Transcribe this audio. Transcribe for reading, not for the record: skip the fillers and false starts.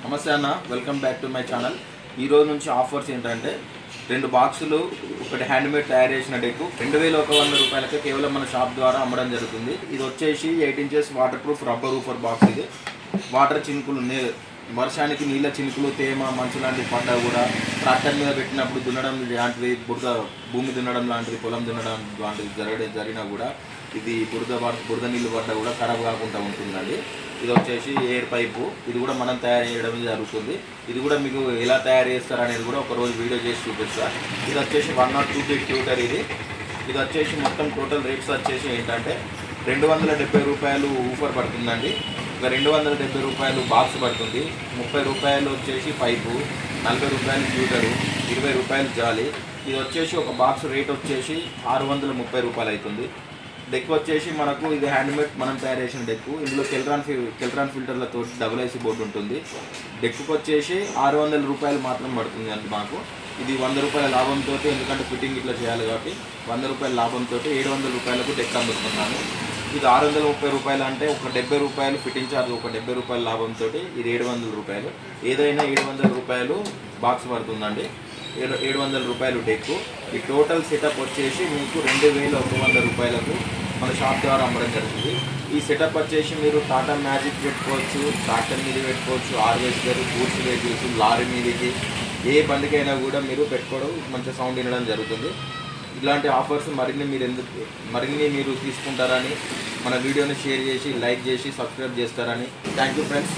నమస్తే అన్న, welcome back to my channel. ఈ రోజు నుంచి ఆఫర్స్ ఏంటంటే 2 బాక్సులు, ఒకటి హ్యాండ్మేడ్ తయారు చేసిన డెక్ 2100 రూపాయలకి కేవలం మన షాప్ ద్వారా అమ్మడం జరుగుతుంది. ఇది వచ్చేసి 8 inches water proof rubber roofer box. ఇది వాటర్ చినుకులు, వర్షానికి నీళ్ళ చినుకులు, తేమ, మంచు లాంటివి పడ్డా కూడా ట్రాక్టర్ మీద పెట్టినప్పుడు దున్నడం లాంటివి, భూమి దున్నడం లాంటిది, పొలం దున్నడం లాంటిది జరిగినా కూడా ఇది బురద నీళ్ళు పడ్డా కూడా ఖరాబ్ కాకుండా ఉంటుందండి. ఇది వచ్చేసి ఎయిర్ పైపు. ఇది కూడా మనం తయారు చేయడం జరుగుతుంది. ఇది కూడా మీకు ఎలా తయారు చేస్తారు అనేది కూడా ఒకరోజు వీడియో చేసి చూపిస్తా. ఇది వచ్చేసి 102 ఫీట్ ట్యూటర్. ఇది వచ్చేసి మొత్తం టోటల్ రేట్స్ వచ్చేసి ఏంటంటే 270 రూపాయలు ఊఫర్ పడుతుందండి. ఒక 270 రూపాయలు బాక్స్ పడుతుంది. 30 రూపాయలు వచ్చేసి పైపు, 40 రూపాయలు ట్యూటరు, 20 రూపాయలు జాలి. ఇది వచ్చేసి ఒక బాక్స్ రేట్ వచ్చేసి 630 రూపాయలు అవుతుంది. డెక్ వచ్చేసి మనకు ఇది హ్యాండ్మేడ్, మనం తయారు చేసిన డెక్. ఇందులో కెల్ట్రాన్ ఫిల్టర్లతో డబుల్ ఐసీ బోర్డు ఉంటుంది. డెక్కు వచ్చేసి 600 రూపాయలు మాత్రం పడుతుంది అండి మాకు. ఇది 100 రూపాయల లాభంతో, ఎందుకంటే ఫిట్టింగ్ ఇట్లా చేయాలి కాబట్టి 100 రూపాయల లాభంతో 700 రూపాయలకు డెక్ అమ్ముతున్నాను. ఇది 630 రూపాయలు అంటే ఒక 70 రూపాయలు ఫిట్టింగ్ ఛార్జ్, ఒక 70 రూపాయల లాభంతో ఇది 700 రూపాయలు. ఏదైనా 700 రూపాయలు బాక్స్ పడుతుందండి. 700 రూపాయలు డెక్కు. ఈ టోటల్ సెటప్ వచ్చేసి మీకు 2100 రూపాయలకు మన షాప్ ద్వారా అమ్మడం జరుగుతుంది. ఈ సెటప్ వచ్చేసి మీరు టాటా మ్యాజిక్ పెట్టుకోవచ్చు, ట్రాక్టర్ మీద పెట్టుకోవచ్చు, హార్వెస్టర్, గూడ్స్ వెహికల్స్, లారీ మీదకి, ఏ బండికైనా కూడా మీరు పెట్టుకోవడం, మంచి సౌండ్ వినడం జరుగుతుంది. ఇలాంటి ఆఫర్స్ మరిన్ని మీరు తీసుకుంటారని, మన వీడియోని షేర్ చేసి, లైక్ చేసి, సబ్స్క్రైబ్ చేస్తారని. Thank you friends.